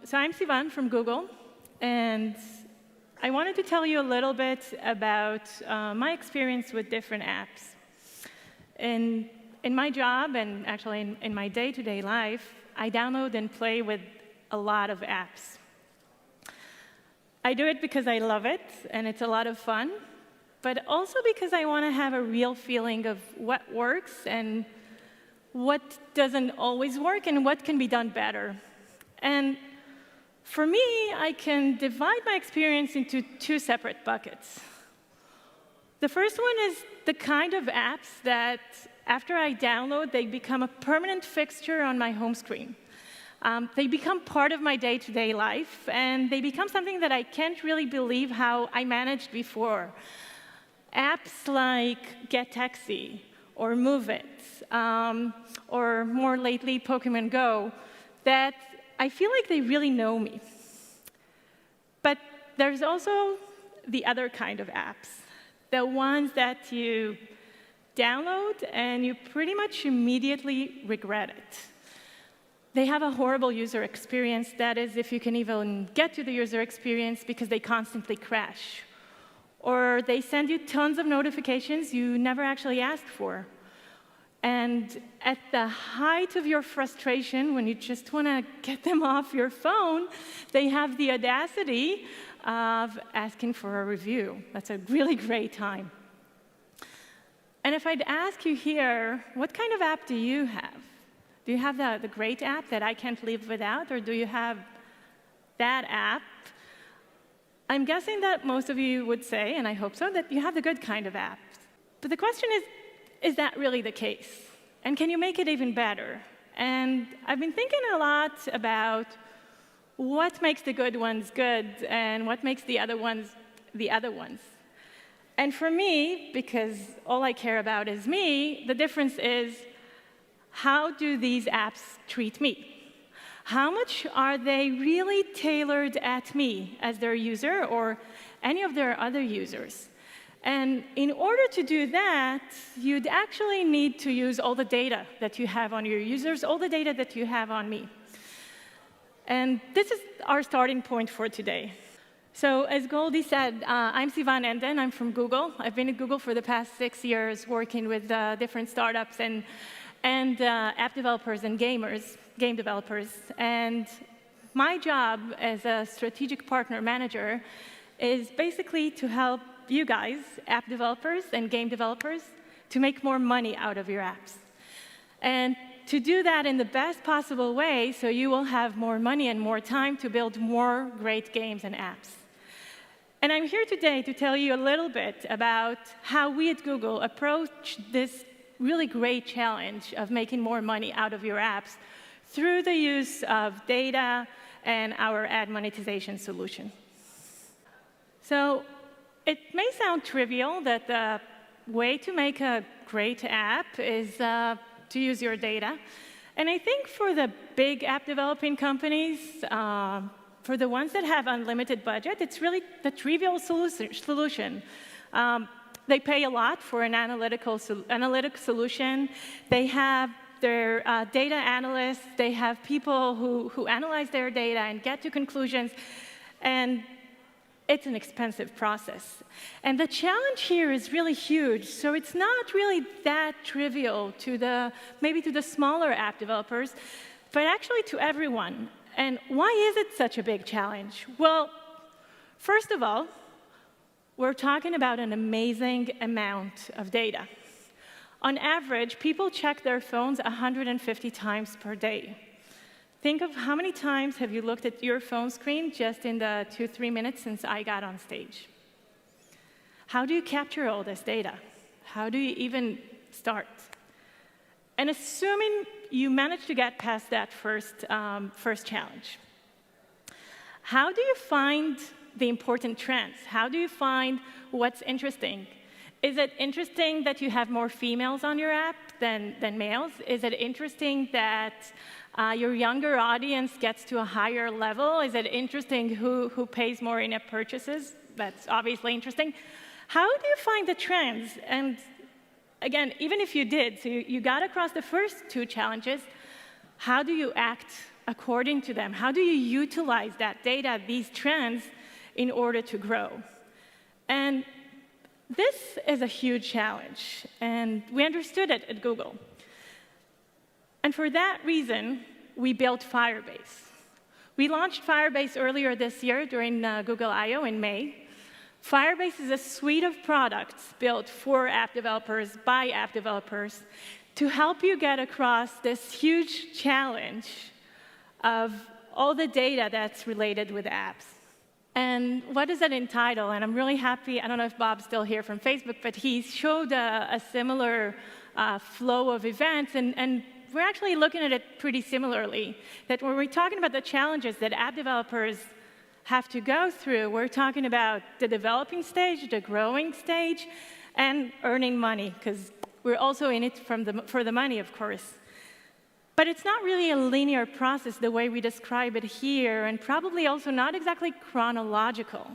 So I'm Sivan from Google, and I wanted to tell you a little bit about my experience with different apps. In my job, and actually in my day-to-day life, I download and play with a lot of apps. I do it because I love it, and it's a lot of fun, but also because I want to have a real feeling of what works and what doesn't always work and what can be done better. And for me, I can divide my experience into two separate buckets. The first one is the kind of apps that, after I download, they become a permanent fixture on my home screen. They become part of my day-to-day life, and they become something that I can't really believe how I managed before. Apps like Get Taxi, or Move It, or more lately, Pokemon Go, that I feel like they really know me. But there's also the other kind of apps, the ones that you download and you pretty much immediately regret it. They have a horrible user experience, that is, if you can even get to the user experience, because they constantly crash. Or they send you tons of notifications you never actually asked for. And at the height of your frustration, when you just want to get them off your phone, they have the audacity of asking for a review. That's a really great time. And if I'd ask you here, what kind of app do you have? Do you have the great app that I can't live without, or do you have that app? I'm guessing that most of you would say, and I hope so, that you have the good kind of apps. But the question is that really the case? And can you make it even better? And I've been thinking a lot about what makes the good ones good and what makes the other ones the other ones. And for me, because all I care about is me, the difference is, how do these apps treat me? How much are they really tailored at me as their user or any of their other users? And in order to do that, you'd actually need to use all the data that you have on your users, all the data that you have on me. And this is our starting point for today. So as Goldie said, I'm Sivan Enden. I'm from Google. I've been at Google for the past 6 years, working with different startups and app developers and game developers. And my job as a strategic partner manager is basically to help you guys, app developers and game developers, to make more money out of your apps. And to do that in the best possible way, so you will have more money and more time to build more great games and apps. And I'm here today to tell you a little bit about how we at Google approach this really great challenge of making more money out of your apps through the use of data and our ad monetization solution. So it may sound trivial that the way to make a great app is to use your data. And I think for the big app developing companies, for the ones that have unlimited budget, it's really the trivial solution. They pay a lot for an analytic solution. They have their data analysts. They have people who analyze their data and get to conclusions. And it's an expensive process. And the challenge here is really huge. So it's not really that trivial to maybe to the smaller app developers, but actually to everyone. And why is it such a big challenge? Well, first of all, we're talking about an amazing amount of data. On average, people check their phones 150 times per day. Think of how many times have you looked at your phone screen just in the 2-3 minutes since I got on stage? How do you capture all this data? How do you even start? And assuming you manage to get past that first challenge, how do you find the important trends? How do you find what's interesting? Is it interesting that you have more females on your app than males? Is it interesting that your younger audience gets to a higher level? Is it interesting who pays more in-app purchases? That's obviously interesting. How do you find the trends? And again, even if you did, so you got across the first two challenges, how do you act according to them? How do you utilize that data, these trends, in order to grow? And this is a huge challenge, and we understood it at Google. And for that reason, we built Firebase. We launched Firebase earlier this year during Google I/O in May. Firebase is a suite of products built for app developers by app developers to help you get across this huge challenge of all the data that's related with apps. And what does that entitle? And I'm really happy, I don't know if Bob's still here from Facebook, but he showed a similar flow of events, and we're actually looking at it pretty similarly, that when we're talking about the challenges that app developers have to go through, we're talking about the developing stage, the growing stage, and earning money, because we're also in it for the money, of course. But it's not really a linear process the way we describe it here, and probably also not exactly chronological.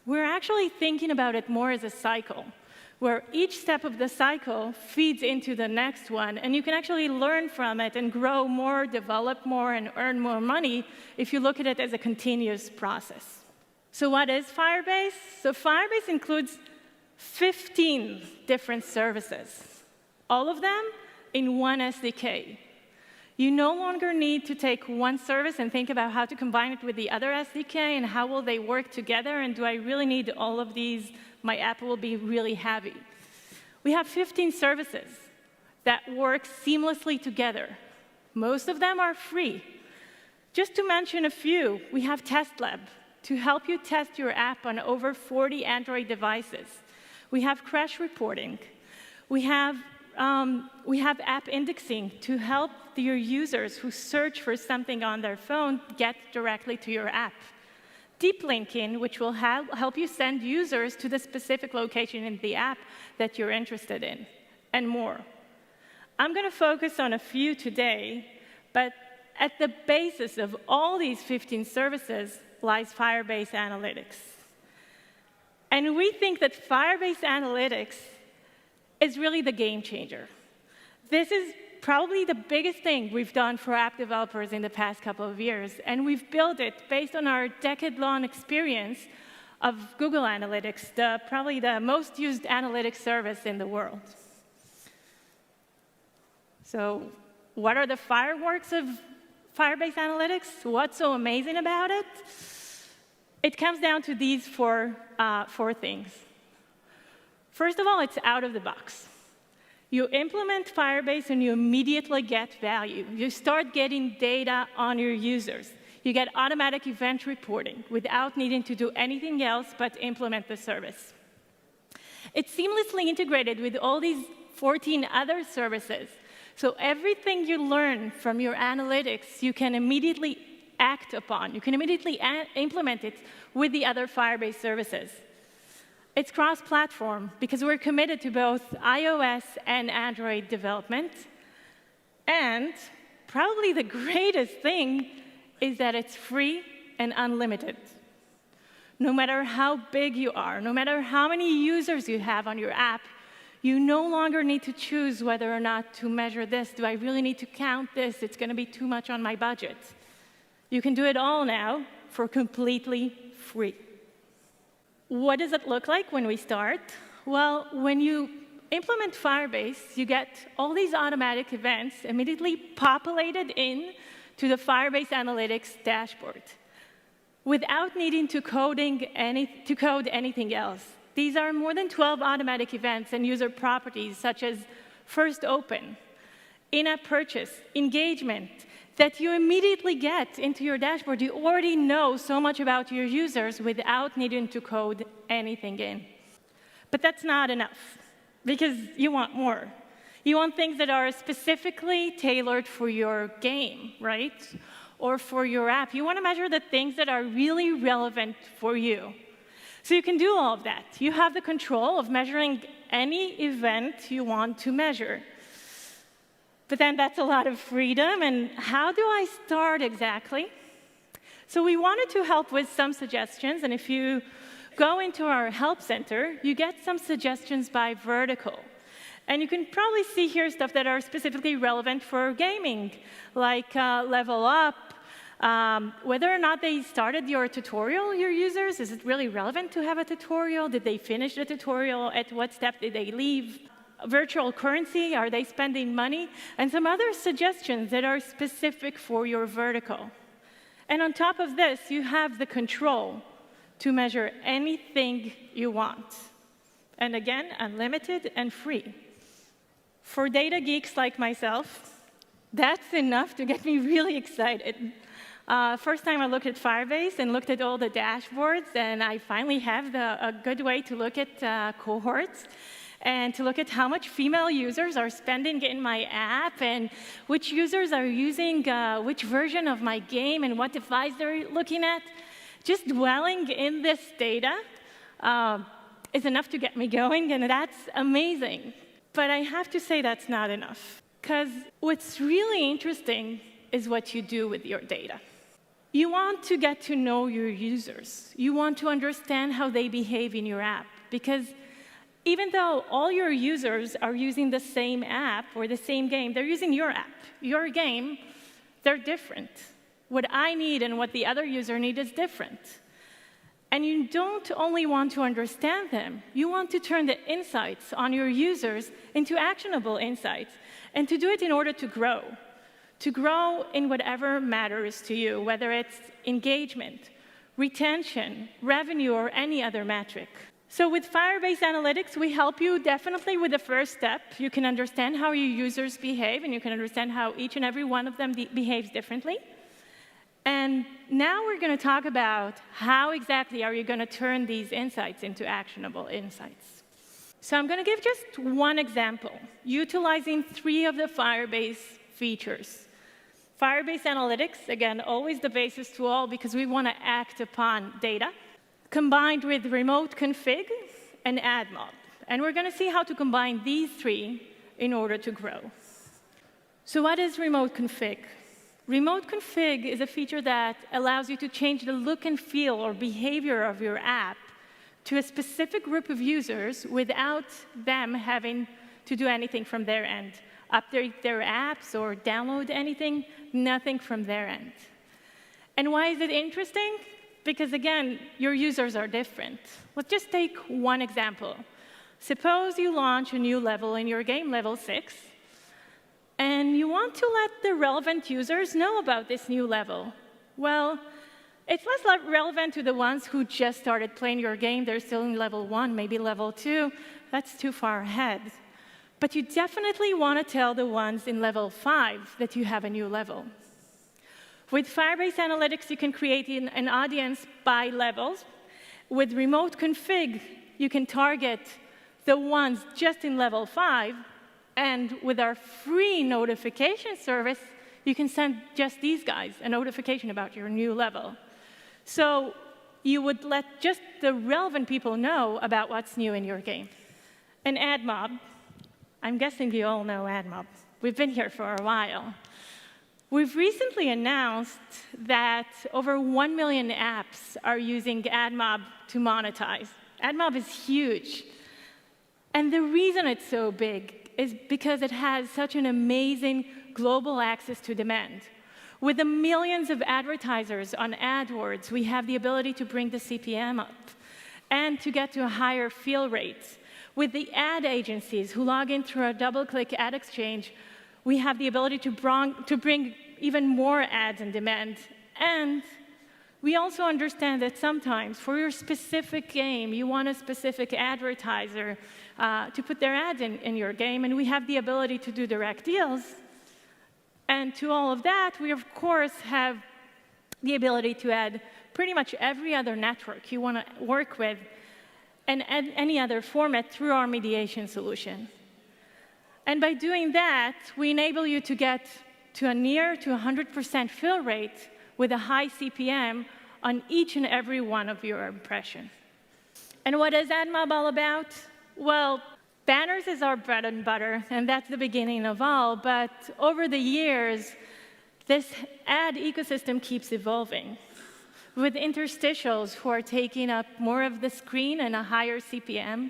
We're actually thinking about it more as a cycle, where each step of the cycle feeds into the next one, and you can actually learn from it and grow more, develop more, and earn more money if you look at it as a continuous process. So what is Firebase? So Firebase includes 15 different services, all of them in one SDK. You no longer need to take one service and think about how to combine it with the other SDK and how will they work together, and do I really need all of these? My app will be really heavy. We have 15 services that work seamlessly together. Most of them are free. Just to mention a few, we have Test Lab to help you test your app on over 40 Android devices. We have crash reporting. We have app indexing to help your users who search for something on their phone get directly to your app. Deep linking, which will help you send users to the specific location in the app that you're interested in, and more. I'm going to focus on a few today, but at the basis of all these 15 services lies Firebase Analytics. And we think that Firebase Analytics is really the game changer. This is probably the biggest thing we've done for app developers in the past couple of years, and we've built it based on our decade-long experience of Google Analytics, probably the most used analytics service in the world. So what are the fireworks of Firebase Analytics? What's so amazing about it? It comes down to these four things. First of all, it's out of the box. You implement Firebase and you immediately get value. You start getting data on your users. You get automatic event reporting without needing to do anything else but implement the service. It's seamlessly integrated with all these 14 other services. So everything you learn from your analytics, you can immediately act upon. You can immediately implement it with the other Firebase services. It's cross-platform because we're committed to both iOS and Android development. And probably the greatest thing is that it's free and unlimited. No matter how big you are, no matter how many users you have on your app, you no longer need to choose whether or not to measure this. Do I really need to count this? It's going to be too much on my budget. You can do it all now for completely free. What does it look like when we start? Well, when you implement Firebase, you get all these automatic events immediately populated in to the Firebase Analytics dashboard without needing to code anything else. These are more than 12 automatic events and user properties such as first open, in-app purchase, engagement, that you immediately get into your dashboard. You already know so much about your users without needing to code anything in. But that's not enough, because you want more. You want things that are specifically tailored for your game, right? Or for your app. You want to measure the things that are really relevant for you. So you can do all of that. You have the control of measuring any event you want to measure. But then that's a lot of freedom, and how do I start exactly? So we wanted to help with some suggestions, and if you go into our help center, you get some suggestions by vertical. And you can probably see here stuff that are specifically relevant for gaming, like level up, whether or not they started your tutorial, your users. Is it really relevant to have a tutorial? Did they finish the tutorial? At what step did they leave? Virtual currency, are they spending money? And some other suggestions that are specific for your vertical. And on top of this, you have the control to measure anything you want. And again, unlimited and free. For data geeks like myself, that's enough to get me really excited. First time I looked at Firebase and looked at all the dashboards, and I finally have a good way to look at cohorts and to look at how much female users are spending in my app and which users are using which version of my game and what device they're looking at. Just dwelling in this data is enough to get me going, and that's amazing. But I have to say that's not enough, because what's really interesting is what you do with your data. You want to get to know your users. You want to understand how they behave in your app, because even though all your users are using the same app or the same game, they're using your app, your game, they're different. What I need and what the other user needs is different. And you don't only want to understand them, you want to turn the insights on your users into actionable insights, and to do it in order to grow in whatever matters to you, whether it's engagement, retention, revenue, or any other metric. So with Firebase Analytics, we help you definitely with the first step. You can understand how your users behave, and you can understand how each and every one of them behaves differently. And now we're going to talk about how exactly are you going to turn these insights into actionable insights. So I'm going to give just one example, utilizing 3 of the Firebase features. Firebase Analytics, again, always the basis to all because we want to act upon data, combined with remote config and Admob. And we're going to see how to combine these 3 in order to grow. So what is remote config? Remote config is a feature that allows you to change the look and feel or behavior of your app to a specific group of users without them having to do anything from their end. Update their apps or download anything, nothing from their end. And why is it interesting? Because, again, your users are different. Let's just take one example. Suppose you launch a new level in your game, level 6, and you want to let the relevant users know about this new level. Well, it's less relevant to the ones who just started playing your game. They're still in level 1, maybe level 2. That's too far ahead. But you definitely want to tell the ones in level 5 that you have a new level. With Firebase Analytics, you can create an audience by levels. With remote config, you can target the ones just in level 5. And with our free notification service, you can send just these guys a notification about your new level. So you would let just the relevant people know about what's new in your game. And Admob, I'm guessing you all know Admob. We've been here for a while. We've recently announced that over 1 million apps are using Admob to monetize. Admob is huge. And the reason it's so big is because it has such an amazing global access to demand. With the millions of advertisers on AdWords, we have the ability to bring the CPM up and to get to a higher fill rate. With the ad agencies who log in through a double-click ad exchange, we have the ability to bring even more ads in demand. And we also understand that sometimes, for your specific game, you want a specific advertiser to put their ads in your game, and we have the ability to do direct deals. And to all of that, we, of course, have the ability to add pretty much every other network you want to work with and add any other format through our mediation solution. And by doing that, we enable you to get to a near to 100% fill rate with a high CPM on each and every one of your impressions. And what is Admob all about? Well, banners is our bread and butter, and that's the beginning of all. But over the years, this ad ecosystem keeps evolving, with interstitials who are taking up more of the screen and a higher CPM,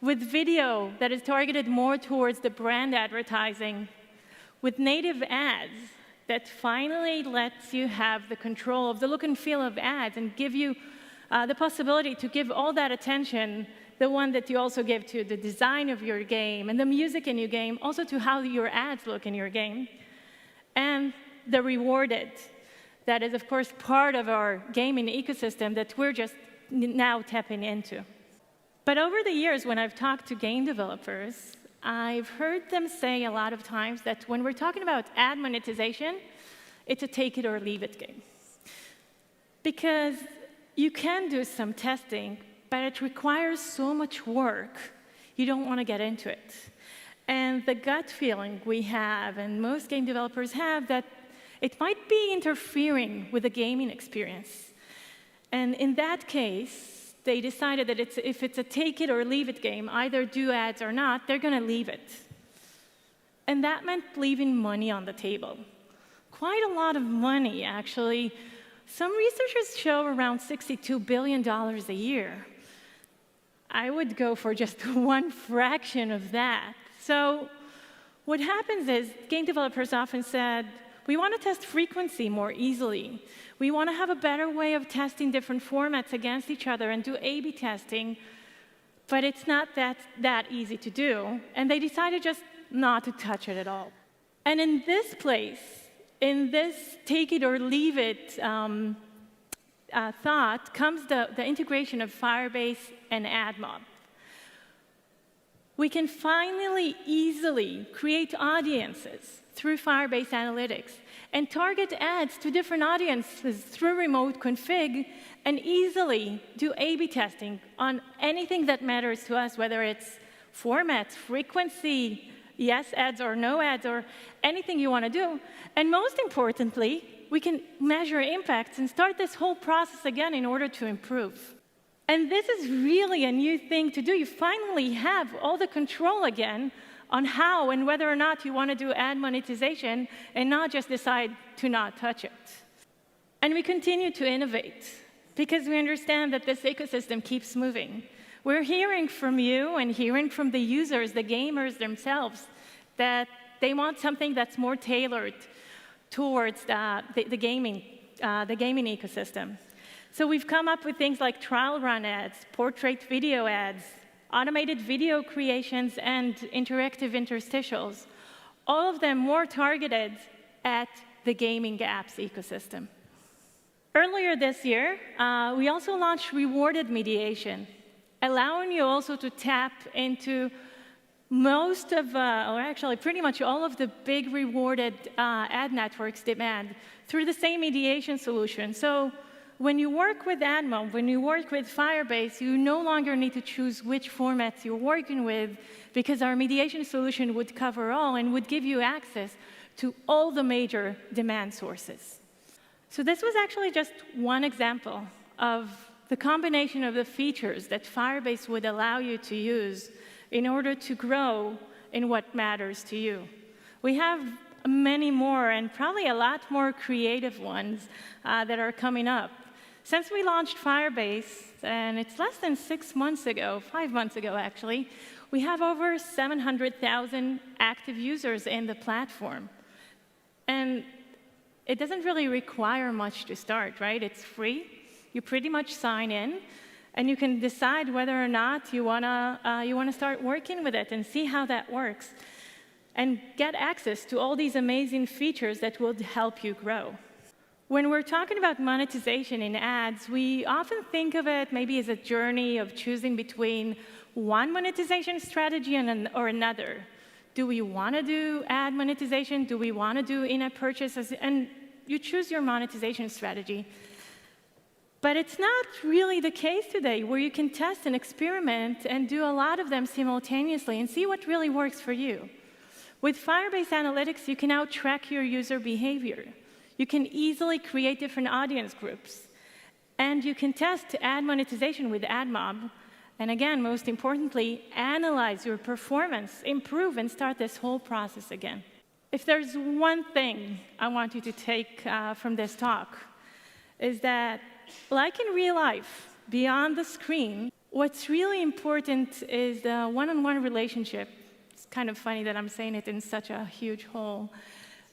with video that is targeted more towards the brand advertising, with native ads that finally lets you have the control of the look and feel of ads and give you the possibility to give all that attention, the one that you also give to the design of your game and the music in your game, also to how your ads look in your game, and the rewarded. That is, of course, part of our gaming ecosystem that we're just now tapping into. But over the years, when I've talked to game developers, I've heard them say a lot of times that when we're talking about ad monetization, it's a take it or leave it game. Because you can do some testing, but it requires so much work, you don't want to get into it. And the gut feeling we have, and most game developers have, that it might be interfering with the gaming experience. And in that case, they decided that if it's a take it or leave it game, either do ads or not, they're going to leave it. And that meant leaving money on the table. Quite a lot of money, actually. Some researchers show around $62 billion a year. I would go for just one fraction of that. So what happens is game developers often said, we want to test frequency more easily. We want to have a better way of testing different formats against each other and do A/B testing, but it's not that easy to do. And they decided just not to touch it at all. And in this place, in this take it or leave it thought, comes the integration of Firebase and Admob. We can finally easily create audiences through Firebase Analytics and target ads to different audiences through remote config and easily do A/B testing on anything that matters to us, whether it's formats, frequency, yes ads or no ads, or anything you want to do. And most importantly, we can measure impacts and start this whole process again in order to improve. And this is really a new thing to do. You finally have all the control again on how and whether or not you want to do ad monetization and not just decide to not touch it. And we continue to innovate because we understand that this ecosystem keeps moving. We're hearing from you and hearing from the users, the gamers themselves, that they want something that's more tailored towards the gaming ecosystem. So we've come up with things like trial run ads, portrait video ads, automated video creations, and interactive interstitials, all of them more targeted at the gaming apps ecosystem. Earlier this year, we also launched rewarded mediation, allowing you also to tap into most of, or actually pretty much all of the big rewarded ad networks demand through the same mediation solution. So when you work with Admob, when you work with Firebase, you no longer need to choose which formats you're working with, because our mediation solution would cover all and would give you access to all the major demand sources. So this was actually just one example of the combination of the features that Firebase would allow you to use in order to grow in what matters to you. We have many more, and probably a lot more creative ones that are coming up. Since we launched Firebase, and it's less than 6 months ago, 5 months ago actually, we have over 700,000 active users in the platform. And it doesn't really require much to start, right? It's free. You pretty much sign in, and you can decide whether or not you wanna start working with it and see how that works, and get access to all these amazing features that will help you grow. When we're talking about monetization in ads, we often think of it maybe as a journey of choosing between one monetization strategy or another. Do we want to do ad monetization? Do we want to do in-app purchases? And you choose your monetization strategy. But it's not really the case today, where you can test and experiment and do a lot of them simultaneously and see what really works for you. With Firebase Analytics, you can now track your user behavior. You can easily create different audience groups. And you can test ad monetization with Admob. And again, most importantly, analyze your performance, improve, and start this whole process again. If there's one thing I want you to take from this talk, is that, like in real life, beyond the screen, What's really important is the one-on-one relationship. It's kind of funny that I'm saying it in such a huge hole.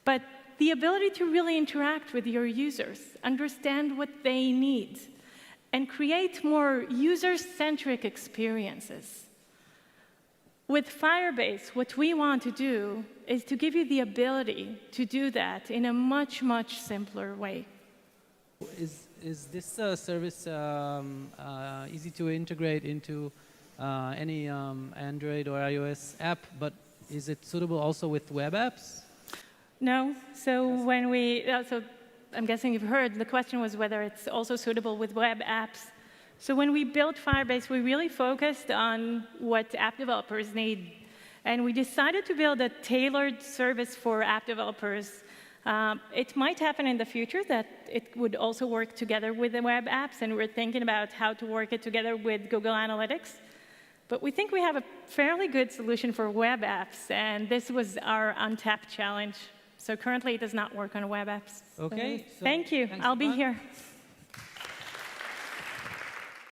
But the ability to really interact with your users, understand what they need, and create more user-centric experiences. With Firebase, what we want to do is to give you the ability to do that in a much, much simpler way. Is this service easy to integrate into any Android or iOS app, but is it suitable also with web apps? No. So when so I'm guessing you've heard, the question was whether it's also suitable with web apps. So when we built Firebase, we really focused on what app developers need. And we decided to build a tailored service for app developers. It might happen in the future that it would also work together with the web apps, and we're thinking about how to work it together with Google Analytics. But we think we have a fairly good solution for web apps, and this was our untapped challenge. So currently, it does not work on web apps. OK. So thank you. I'll be here.